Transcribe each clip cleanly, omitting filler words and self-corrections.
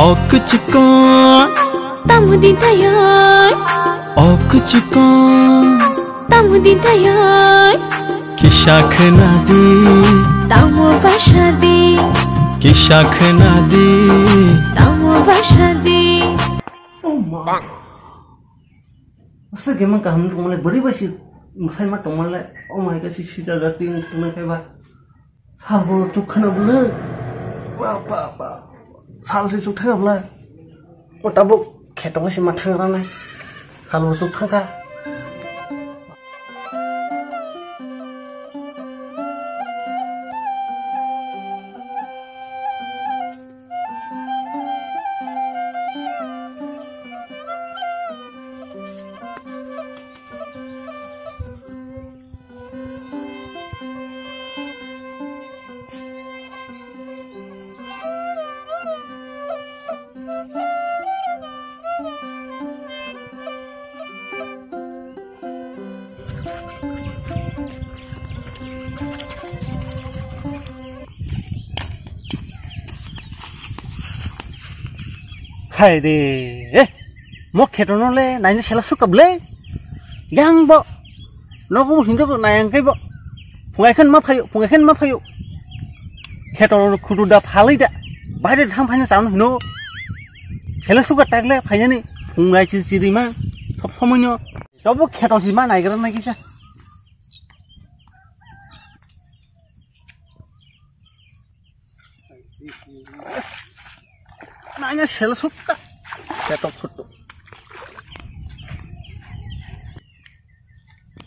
Kuchuk tamu di tayoy Kuchuk tamu di tayoy Kishak nadi tamu bashadi Kishak nadi tamu bashadi Bang. Masa gimana kamu tuh mulai beri basi, musai mah tuh mulai, oh my god si jaga ting tuh kayak bah, salvo tuh kana bule, apa, salvo tuh kana bule, oh tabuk, ketong si matang rana, salvo tuh kana. Khai deh, mau ketonu le, naina sela suka beli, yang bo, nopo hindu tuh nayang kayak bo, pungaikan mah payu, ketonu kudu dah halai dah, bahaya tham hanya sama hino, sela suka tag le, hanya nih, pungai ciri mah, top semuanya, coba ketonu sih mah naik kerana lagi sih. Nanya sel suka, ketok sutu.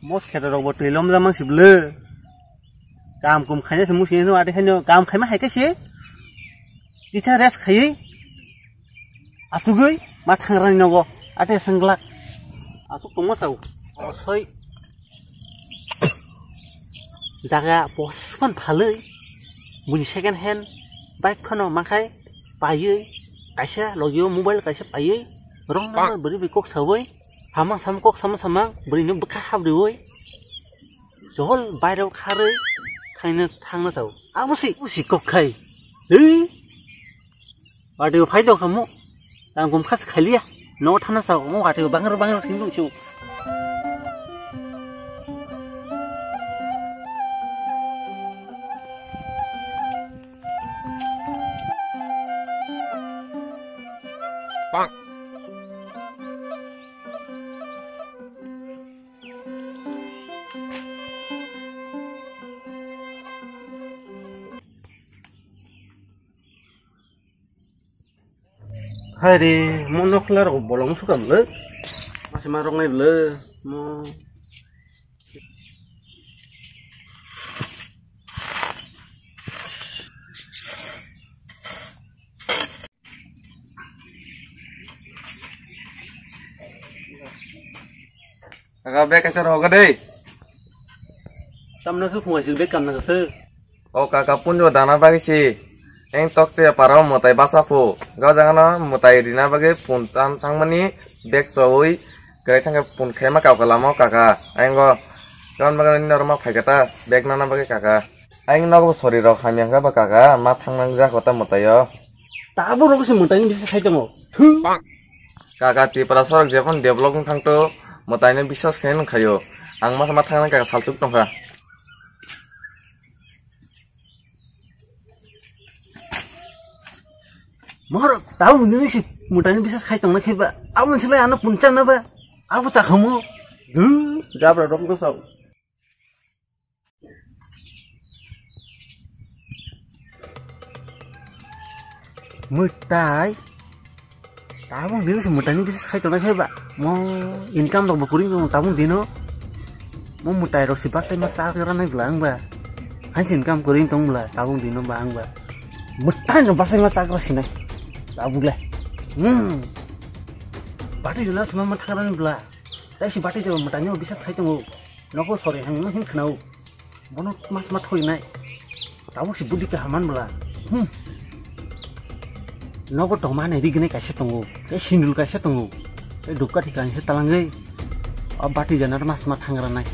Mos ketok robot ilom zaman si bela. Kam kum khanya semu sih itu ada khanya kam khai mah hai ke sih. Kita res khai. Atu goi mathang rani nogo ada senglak. Atu tunggu sau. Soi. Jaga bos kan bhalai. Muni second hand bike khano makai payu. Kaisa logwi mobile kaisa payu, rong nama beri bikok sawai, samang kok samang beri nu Bwkha Bai, jol bayar kare, khainai thang na tahu, apa sih kok khai, ada apa itu kamu, tanggung khas kali ya, no thana tahu, mau ada bangar hindu cu. Bang. Hai deh, mau noklar bolong suka beli, masih marong nih beli, mau. Kakak Bek kasar hoga deh. Tamna su pungai sih kam na kasar. Oh kakak pun juga dana bagi sih. Yang tok sih parau mutai basapu. Gak jangan mutai dina bagi pun tongmani bek soi. Kira tangga pun kema kau kalamo kakak. Aing go kawan bagai normal kai kata bek nana bagi kakak. Aing nago sorry rok kami angka bagi kakak. Mat tang nangja kota mutai yo. Tabu rok sih mutai bisa khai temu. Kakak di perasaan Jepang development kang tu. Mutainya bisa sekali kayo, ang mas matang kayak saltuk dong kak. Mahar tahu ini sih mutainya bisa sekali dong nak hebat. Aku mencari anak puncak apa? Aku cak kamu, jawab dong tuh sah. Mutai. Tabung dino semutanya bisa sekali dong hebat. Mau income dong berkuring dong tabung dino. Mau mutai rok sibas saya masak kerana bilang bah. Hanya income kuring dong belah tabung dino bang bah. Mutai dong pas saya masak kerana tabung lah. Bati jelas semua masak kerana belah. Tapi si bati juga mutanya bisa sekali dong. Noko sore hang mungkin kenau. Bono mas mat khainai. Tabung si budi kehaman belah. Noko tongmani di gini kasih tunggu, kayak sindul kasih tunggu, kayak duka di kasih talangai, bati janar mas mat hangaranai,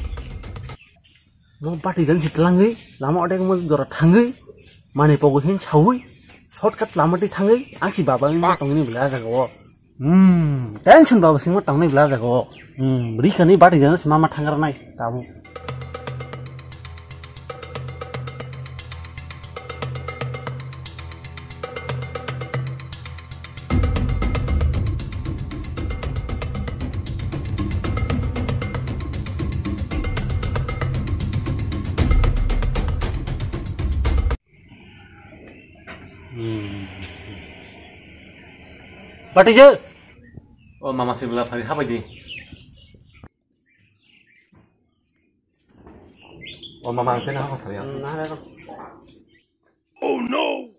mau bati jan si talangai, lama ada yang mau jorot hangai, mani pogohin cawi, shortcut lamati thangai angsi baba ni tongni bla jago tension baba sing tongni bla jago bri khani bati jana mama thangar nai tamu Bati je. Oh mama sih belum hari apa ini? Oh mama angkanya apa kali ya? Oh no.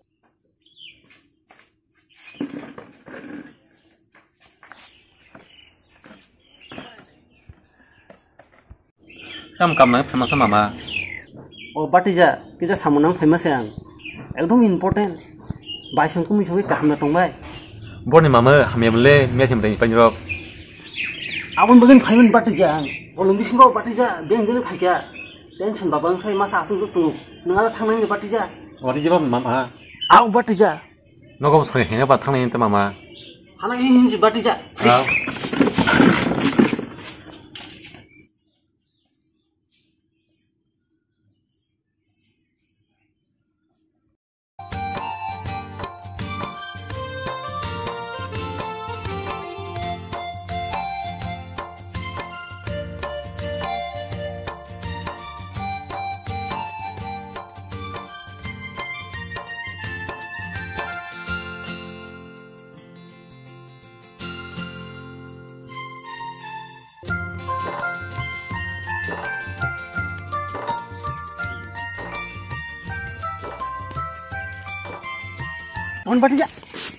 Kamu nang famous mama. Oh bati je, kita sama nang famous yang. Ekdom important. Baisang kumi sangi kaham natong bay. Boni mama hamya bele me thim dai panjab abon bagen phaimen bati jang olong bisingo bati ja beng gele phaikya tension babang sai masa asu tu nanga thangnai bati ja bati ja mama au bati ja nogo sari henga ba thangnai te mama hana hi bati ja On bati ja.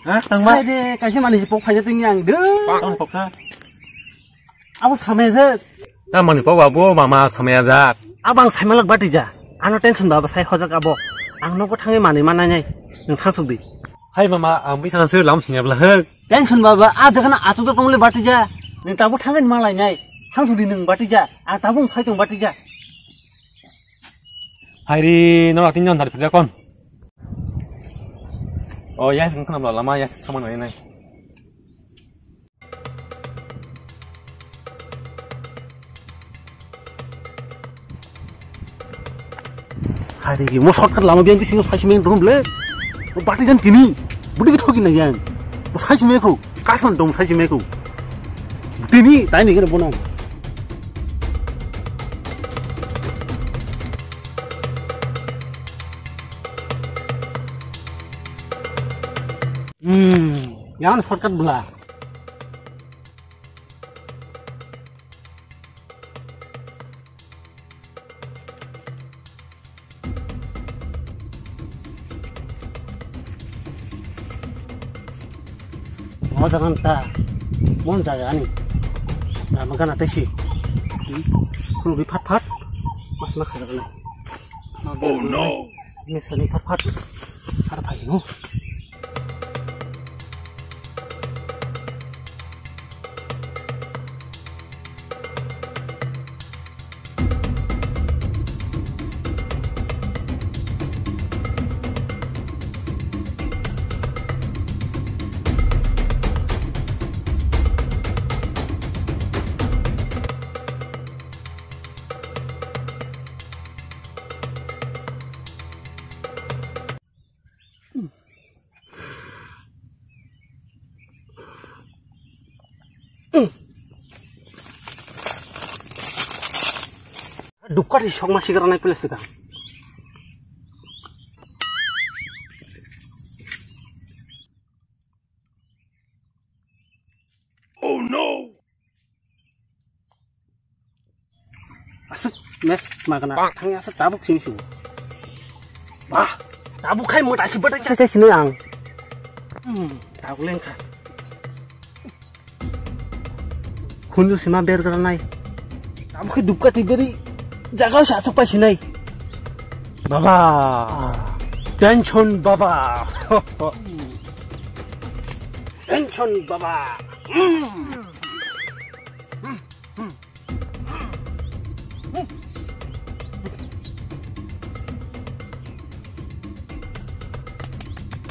Hah? Tang ba? De kaisi mani pok phai ting yang de. Tang pok sa. Abo same je. Ta mani pok abo mama same ja. Abang saimalak bati ja. Ano tension ba sai khojak abo. Ang no ko thangai mani manai nai. Nang thasuk di. Hai mama ang bi thang sir lam singab la hek. Tension ba a jagana atu to tongle bati ja. Ning tabu thangai malai nai. Thangsu di nang bati ja. A tabu phai tong bati ja. Hai ri no ratin jon dari pja kon. Oh ya, kan lama ya, sama Naina. Hari ini mau shortcut lama biar disini saya main dong beli. Bati kan kini, budi kita kini yang, saya main ku, Kasla dong saya main ku. Kini, tadi ni kena bonang. Jangan shortcut belah. Oh jangan ta, mon jaga ni. Nah makan apa sih? Kalau dipat-pat, mas nak kerja. Oh no. Ini seni pat-pat. Apa ini? Dukar di shock masih karena plus kita. Oh no. Asuk mes makan tang asuk tabuk sing sing. Bah, tabuk khai mau tak sebut aja sini ang. Tabuk lengkap. Kunju sima ber karena nai. Tabuk khai dukar tiberi. Jaga satu pas ini, Baba, tension Baba, tension Baba.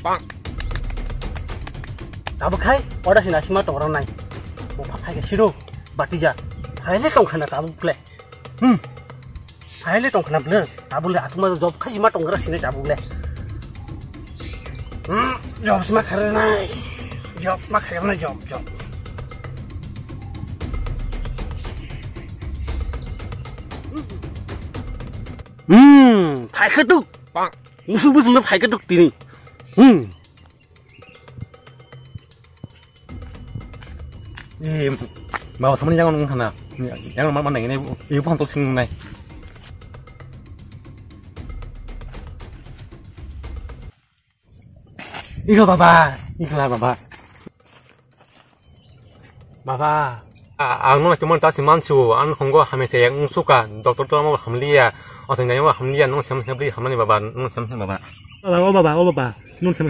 Bang. Tabu khai, order hina sima tong nai. Bo phai ke siru, batija. Haile tong khana tabu ble. Haile tong khana ble. Tabu le atuma job khai sima tong ra sine tabu ble. Job sima khare nai. Job ma khare nai job. Phai ke tu. Musuh na phai ke tu tini. Mau sama ni jangan ngana. Jangan mana ini ibu hantu sing nai. Iko baba, iklah baba. Baba, ang cuma tak simansu, ang honggo hamese yang suka, doktor tu mau hamlia, asal nyanyi mau hamlia, nong siapa beli hamani baba, nong siapa baba. Oh baba, nong siapa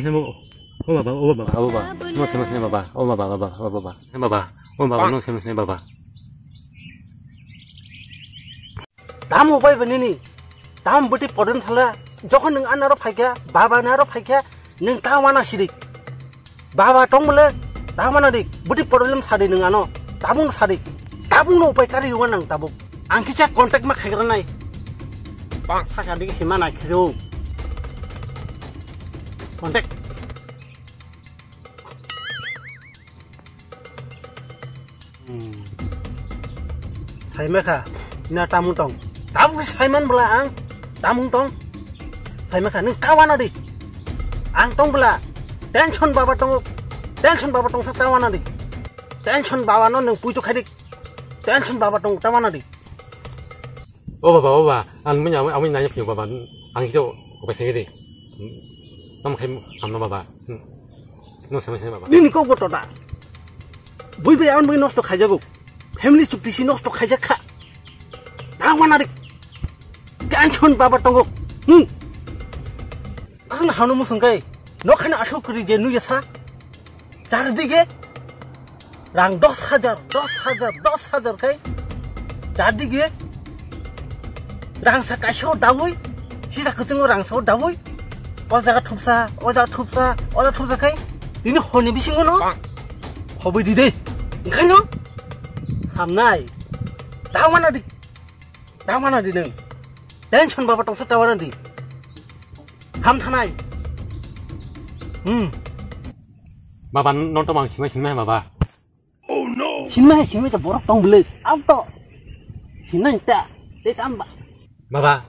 Oh baba, nong siapa baba, baba. Oh baba, nong siapa baba. Tamu apa ini? Tamu beti poden salah. Jokon neng anaro pakai, baba naro pakai, neng tahu mana sirik. Baba tong boleh, tahu mana dik. Beti problem sadi neng ano, tabung sadi. Tabung no pakai kari luar neng tabung. Angkisah kontak mak kaya nai. Bang, kaya dik si mana kau? Kontak. Saya mereka, ini tamu tong. Tamu Simon belang, tamu tong. Saya mereka ni kawan adik. Ang tong belang, tension baba tong sekawan adik. Tension baba no neng pujuk adik. Tension baba tong kawan adik. Oh baba, ang amin nanya punya baba, ang itu kau pakai adik. Kamu kamu baba, no sama baba. Ini kau betul tak? Bui bayan bui nos to kajago. Family cukti si nos to kajaka. Kawan adik. Tension baba tongok. Asal hanu musungkai. No kena asal kuri jenu ya sa. Cara dige. Rang 10,000 kai. Cara dige. Rang sa kasho dawui. Sisa kucing rang sa dawui. Oza thupsa kai. Ini honi bising no. Hobi di deh. Kan no? Hamnai. Tahu mana di neng. Tension baba tong setawana di. Ham thanai. Baba nonton bang simai baba. Oh no. Simai tu borok tong beli. Auto. Simai tak. Tambah. Baba.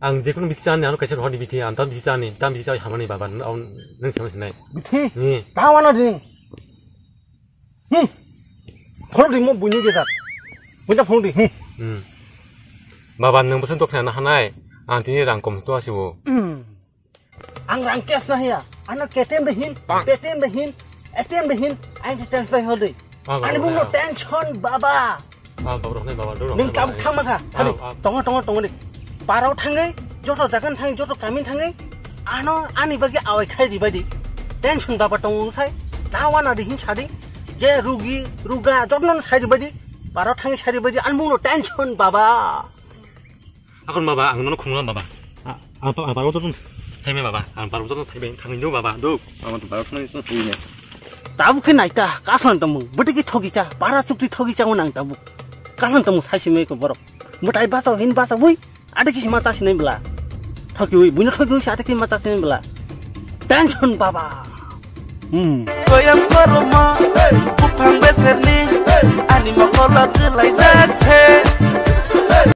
Ang jekun bicara ni anu kacau hodi bicara. Antam bicara ni. Tam bicara hamani baba. Neng simai. Bicara. Ni. Tahu mana di neng. Kalau di mau bunyi kita. Bunyi phone di. Baba neng pesen tu kena hanai. Anti ni rangkom tu asiu. Ang rangkes na ya. Anak ketem behin. ATM behin. Ang transfer hodi. Ani bungo tension baba. Baba ni baba dulu. Neng kamu thang maka. Hadi. Tunggu ni. Parau thangai. Joto jagan thangai. Joto kamin thangai. Ano ani bagi awai khai di badi. Tension baba tunggu sai. Tawana di hin sadi. Je ruga jodnon sai di badi. Parau thangai sai di badi. An bungo tension baba. Akon baba ang nono khunglan baba. Parau tu Saya baba, baru tu saya tangin dulu baba, duk. Mama tu baru tu punya. Tabu kena ita, kaslan temu. Betul kita thogi cah, para cukti thogi cah unang tabu. Kaslan temu saya sih Kokborok. Mutai bahasa, hin bahasa, wui. Ada kisah mata sini bela. Thogi wui, punya thogi wui, ada kisah mata sini bela. Tension baba. Koyam koroma, kupang beser ni, ani makolak kelai zakse.